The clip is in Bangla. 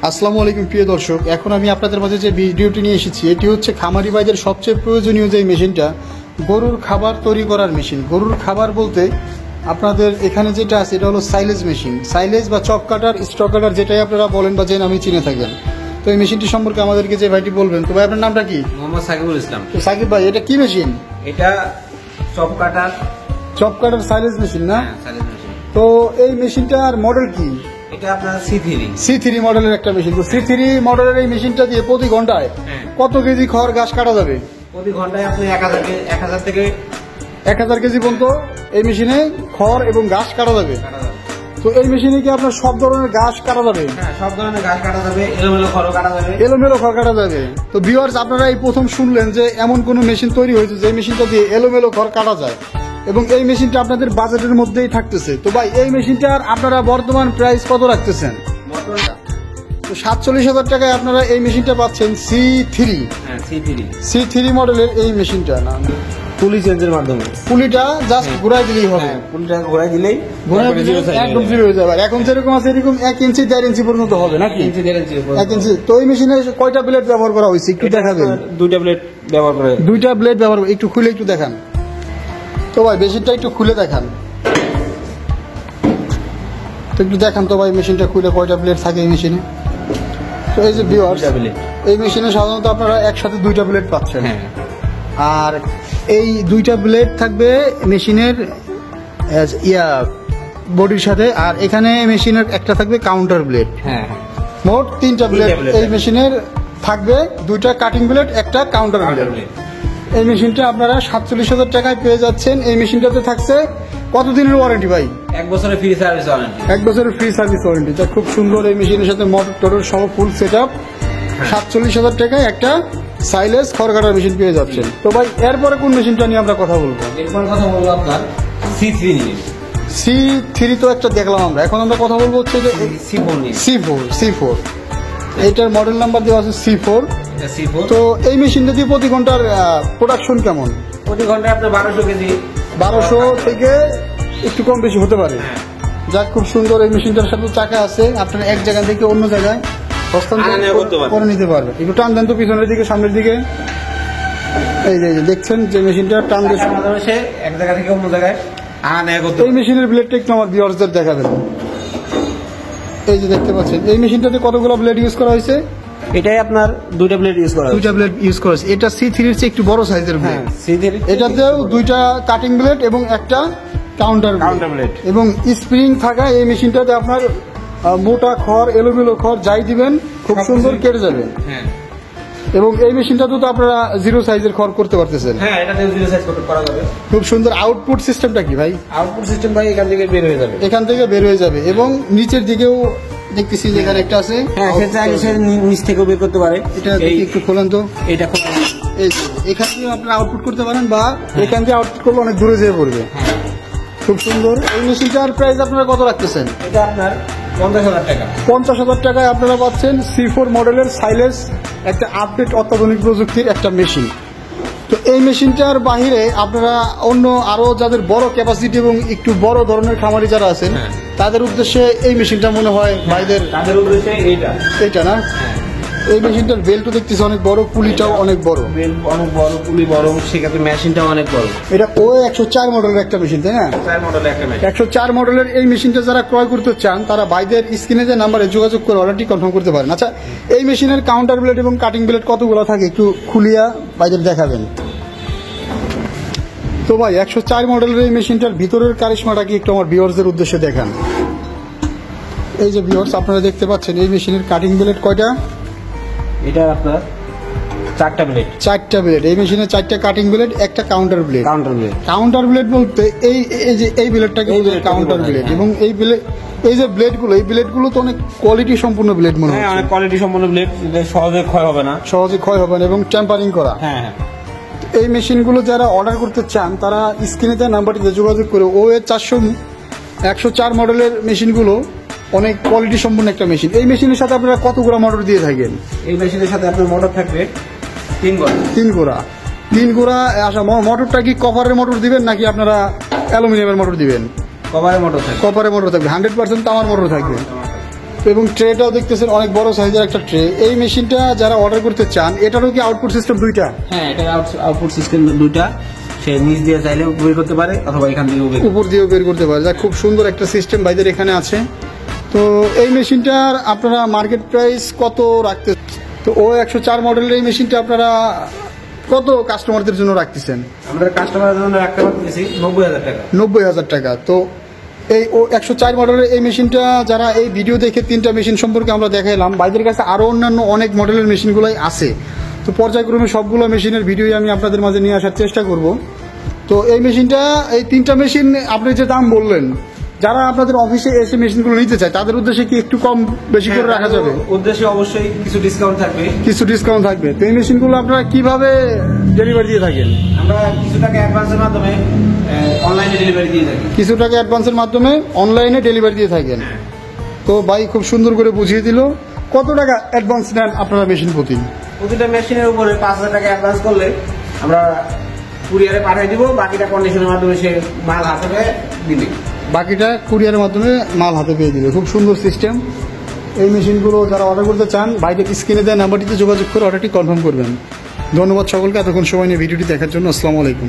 আসসালামু আলাইকুম প্রিয় দর্শক, এখন আমি আপনাদের মাঝে যে ভিডিওটি নিয়ে এসেছি এটি হচ্ছে খামারি ভাইদের সবচেয়ে প্রয়োজনীয় যে মেশিনটা, গরুর খাবার তৈরি করার মেশিন। গরুর খাবার বলতে আপনাদের এখানে যেটা আছে এটা হলো সাইলেজ মেশিন। সাইলেজ বা চপ কাটার, স্টক কাটার যেটাই আপনারা বলেন বা যে নামে চিনে থাকেন। তো এই মেশিনটি সম্পর্কে আমাদেরকে যে ভাইটি বলবেন। তো ভাই আপনার নামটা কি? মোহাম্মদ সাকিবুল ইসলাম। তো সাকিব ভাই, এটা কি মেশিন? এটা চপ কাটার সাইলেজ মেশিন না? Silage machine. তো এই মেশিনটার মডেল কি? এটা আপনার C3 মডেলের একটা মেশিন। তো C3 মডেলের এই মেশিনটা দিয়ে প্রতি ঘন্টায় কত কেজি খড় ঘাস কাটা যাবে? প্রতি ঘন্টায় আপনি 1000 থেকে 1000 কেজি পর্যন্ত এই মেশিনে খড় এবং ঘাস কাটা যাবে। তো এই মেশিনে কি আপনার সব ধরনের ঘাস কাটা যাবে? হ্যাঁ, সব ধরনের ঘাস কাটা যাবে, এলোমেলো খড় কাটা যাবে। এলোমেলো খড় কাটা যাবে। তো ভিউয়ার্স, আপনারা এই প্রথম শুনলেন যে এমন কোন মেশিন তৈরি হয়েছে যে মেশিনটা দিয়ে এলোমেলো খড় কাটা যায়, এবং এই মেশিনটা আপনাদের বাজেটের মধ্যেই থাকতেছে। তো ভাই, এই মেশিনটার আপনারা বর্তমান প্রাইস কত রাখতেছেন? তো 47,000 টাকায় আপনারা এই মেশিনটা পাচ্ছেন। C3 মডেলের এই মেশিনটা না, পুলি চেঞ্জের মাধ্যমে পুলিটা জাস্ট ঘুরাই দিলেই হবে। পুলিটা ঘোরাই দিলেই একদম জিরো হয়ে যাবে। এখন যেরকম আছে এরকম 1 ইঞ্চি 1.5 ইঞ্চি পর্যন্ত হবে নাকি? 1 ইঞ্চি। তো এই মেশিনে কয়টা ব্লেড ব্যবহার করা হয়েছে একটু দেখাবেন? 2টা ব্লেড ব্যবহার করে। 2টা ব্লেড ব্যবহার করে, একটু খুলে একটু দেখান তো ভাই। মেশিনটা একটু খুলে দেখান তো, একটু দেখান তো ভাই মেশিনটা খুলে কয়টা ব্লেড থাকে এই মেশিনে। তো এই যে ভিউয়ার্স, এই মেশিনে সাধারণত আপনারা একসাথে 2টা ব্লেড পাচ্ছেন। আর এই 2টা ব্লেড থাকবে মেশিনের বডির সাথে, আর এখানে মেশিনের একটা থাকবে কাউন্টার ব্লেড। মোট 3টা ব্লেড এই মেশিনের থাকবে, 2টা কাটিং ব্লেড, একটা কাউন্টার ব্লেড। এই মেশিনটা আপনারা 47,000 টাকায় পেয়ে যাচ্ছেন। এই মেশিনটাতে থাকছে কতদিনের ওয়ারেন্টি ভাই? 1 বছরের ফ্রি সার্ভিস ওয়ারেন্টি। 1 বছরের ফ্রি সার্ভিস ওয়ারেন্টি। তা খুব সুন্দর। এই মেশিনের সাথে মোটর টোটর সহ ফুল সেট আপ। 47,000 টাকায় একটা সাইলেজ খড় কাটার মেশিন পেয়ে যাচ্ছেন। তো ভাই, এরপরে কোন মেশিনটা নিয়ে আমরা কথা বলবো? এরপরে কথা বলবো আপনার C3 নিয়ে। C3 তো একটা দেখলাম আমরা, এখন আমরা কথা বলবো হচ্ছে যে C4। এইটার মডেল নাম্বার দেওয়া আছে C4। তো এই মেশিনটা দিয়ে প্রতি ঘন্টার প্রোডাকশন কেমন? প্রতি ঘন্টায় আপনার 1200 কেজি। 1200 থেকে একটু কম বেশি হতে পারে। যাক, খুব সুন্দর। এই মেশিনটার সাথে চাকা আছে, আপনারা এক জায়গা থেকে অন্য জায়গায় হস্তান্তর করে নিতে পারবে। একটু টান দেন তো পিছনের দিকে, সামনের দিকে। এই যে দেখছেন যে মেশিনটা টান দিয়ে এক জায়গা থেকে অন্য জায়গায় এই মেশিনের ব্লেডটা একটু আমার ভিউয়ার্সদের দেখাবেন। এই যে দেখতে পাচ্ছেন, এই মেশিনটাতে কতগুলো ব্লেড ইউজ করা হয়েছে? এটাই আপনার 2টা ব্লেড ইউজ করা হয়েছে। 2টা ব্লেড ইউজ করা হয়েছে। এটা C3 এর চেয়ে একটু বড় সাইজের ব্লেড। এটাতেও 2টা কাটিং ব্লেড এবং একটা কাউন্টার ব্লেড এবং স্প্রিং থাকা এই মেশিনটাতে আপনার মোটা খড়, এলোমেলো খড় যাই দিবেন খুব সুন্দর কেটে যাবে। এবং এই মেশিনটাতে তো আপনারা 0 সাইজের খড় করতে পারতেছেন। হ্যাঁ, এটাতে 0 সাইজ করা যাবে। খুব সুন্দর। আউটপুট সিস্টেমটা কি ভাই? আউটপুট সিস্টেম ভাই এখান থেকে বের হয়ে যাবে। এবং নিচের দিকেও দেখতেছি যে এখানে একটা আছে। হ্যাঁ, সেটা নিচ থেকেও বের করতে পারে। এটা একটু খোলেন তো। এটা এখান থেকে আপনারা আউটপুট করতে পারেন, বা এখান থেকে আউটপুট করলে অনেক দূরে যেয়ে পড়বে। খুব সুন্দর। এই মেশিনটার প্রাইস আপনারা কত রাখতেছেন? এটা আপনার 50,000 টাকা। 50,000 টাকায় আপনারা পাচ্ছেন C4 মডেলের সাইলেজ, একটা আপডেট অত্যাধুনিক প্রযুক্তির একটা মেশিন। তো এই মেশিনটার বাহিরে আপনারা অন্য আরো যাদের বড় ক্যাপাসিটি এবং একটু বড় ধরনের খামারি যারা আছেন তাদের উদ্দেশ্যে এই মেশিনটা মনে হয় ভাইদের, তাদের উদ্দেশ্যে এইটা না? এই মেশিনটার বেল্টও দেখতেছি অনেক বড়, পুলিটাও অনেক বড়। বেল্ট অনেক বড়, পুলি বড়, সেক্ষেত্রে মেশিনটাও অনেক বড়। এটা 104 মডেলের একটা মেশিন, তাই না? 104 মডেলের এই মেশিনটা যারা ক্রয় করতে চান তারা ভাইদের স্ক্রিনে যে নাম্বারে যোগাযোগ করে অর্ডারটি কনফার্ম করতে পারেন। আচ্ছা, এই মেশিনের কাউন্টার ব্লেড এবং কাটিং ব্লেড কতগুলো থাকে একটু খুলিয়া ভাইদের দেখাবেন তো ভাই। 104 মডেলের এই মেশিনটার ভিতরের কারিশমাটা কি একটু আমার ভিউয়ার্সদের উদ্দেশ্যে দেখান। এই যে ভিউয়ার্স, আপনারা দেখতে পাচ্ছেন এই মেশিনের কাটিং ব্লেড কয়টা? এটা আপনার 4টা ব্লেড। এই মেশিনে 4টা কাটিং ব্লেড, একটা কাউন্টার ব্লেড বলতে এই ব্লেডটাকে কাউন্টার ব্লেড। এবং এই যে ব্লেডগুলো তো অনেক কোয়ালিটি সম্পূর্ণ ব্লেড মনে হয়। অনেক কোয়ালিটি সম্পন্ন ব্লেড, সহজে ক্ষয় হবে না এবং টেম্পারিং করা। এই মেশিনগুলো যারা অর্ডার করতে চান তারা স্ক্রিনে দেওয়া নাম্বারটিতে যোগাযোগ করে OA 104 মডেলের মেশিনগুলো অনেক কোয়ালিটি সম্পন্ন একটা মেশিন। এই মেশিনের সাথে আপনারা কতগুলো মোটর দিয়ে থাকেন? এই মেশিনের সাথে আপনার মোটর থাকবে 3 গোড়া। আচ্ছা, মোটরটা কি কপারের মোটর দিবেন নাকি আপনারা অ্যালুমিনিয়ামের মোটর দিবেন? কপারের মোটর থাকবে। 100% তামার মোটর থাকবে। এবং ট্রেটাও দেখতেছেন অনেক বড় সাইজের একটা ট্রে। এই মেশিনটা যারা অর্ডার করতে চান, এটারও কি আউটপুট সিস্টেম দুইটা? হ্যাঁ, এটা আউটপুট সিস্টেম দুইটা, সে নিচ দিয়ে চাইলেও বের করতে পারে অথবা এখান থেকেও উপর দিয়েও বের করতে পারে। যা খুব সুন্দর একটা সিস্টেম ভাইদের এখানে আছে। তো এই মেশিনটার আপনারা মার্কেট প্রাইস কত রাখতে? তো O104 মডেলের এই মেশিনটা আপনারা কত কাস্টমারদের জন্য রাখতেছেন? আমাদের কাস্টমারের জন্য রাখতে পারতেছি 90,000 টাকা। 90,000 টাকা। তো এই O104 মডেলের এই মেশিনটা যারা এই ভিডিও দেখে তিনটা মেশিন সম্পর্কে আমরা দেখাইলাম, ভাইদের কাছে আরও অন্যান্য অনেক মডেলের মেশিনগুলোই আছে। তো পর্যায়ক্রমে সবগুলো মেশিনের ভিডিও আমি আপনাদের মাঝে নিয়ে আসার চেষ্টা করব। তো এই মেশিনটা, এই তিনটা মেশিন আপনি যে দাম বললেন, যারা আপনাদের অফিসে এসে মেশিনগুলো নিতে চায় তাদের উদ্দেশ্যে কি একটু কম বেশি করে রাখা যাবে? উদ্দেশ্যে অবশ্যই কিছু ডিসকাউন্ট থাকবে। কিছু ডিসকাউন্ট থাকবে। তো এই মেশিনগুলো আপনারা কিভাবে ডেলিভারি দিয়ে থাকেন? আমরা কিছু টাকা অ্যাডভান্সের মাধ্যমে অনলাইনে ডেলিভারি দিয়ে থাকি। কিছু টাকা অ্যাডভান্সের মাধ্যমে অনলাইনে ডেলিভারি দিয়ে থাকেন। তো ভাই খুব সুন্দর করে বুঝিয়ে দিল। কত টাকা অ্যাডভান্স নেন আপনারা মেশিন প্রতি? প্রতিটা মেশিনের উপরে 5,000 টাকা অ্যাডভান্স করলে আমরা কুরিয়ারে পাঠিয়ে দিব, বাকিটা কন্ডিশনের মাধ্যমে সে মাল হাতে পেয়ে দিবে। বাকিটা কুরিয়ারের মাধ্যমে মাল হাতে পেয়ে দিবে। খুব সুন্দর সিস্টেম। এই মেশিনগুলো যারা অর্ডার করতে চান, বাইরের স্ক্রিনে দেওয়া নাম্বারটিতে যোগাযোগ করে অর্ডারটি কনফার্ম করবেন। ধন্যবাদ সকলকে এতক্ষণ সময় নিয়ে ভিডিওটি দেখার জন্য। আসসালামু আলাইকুম।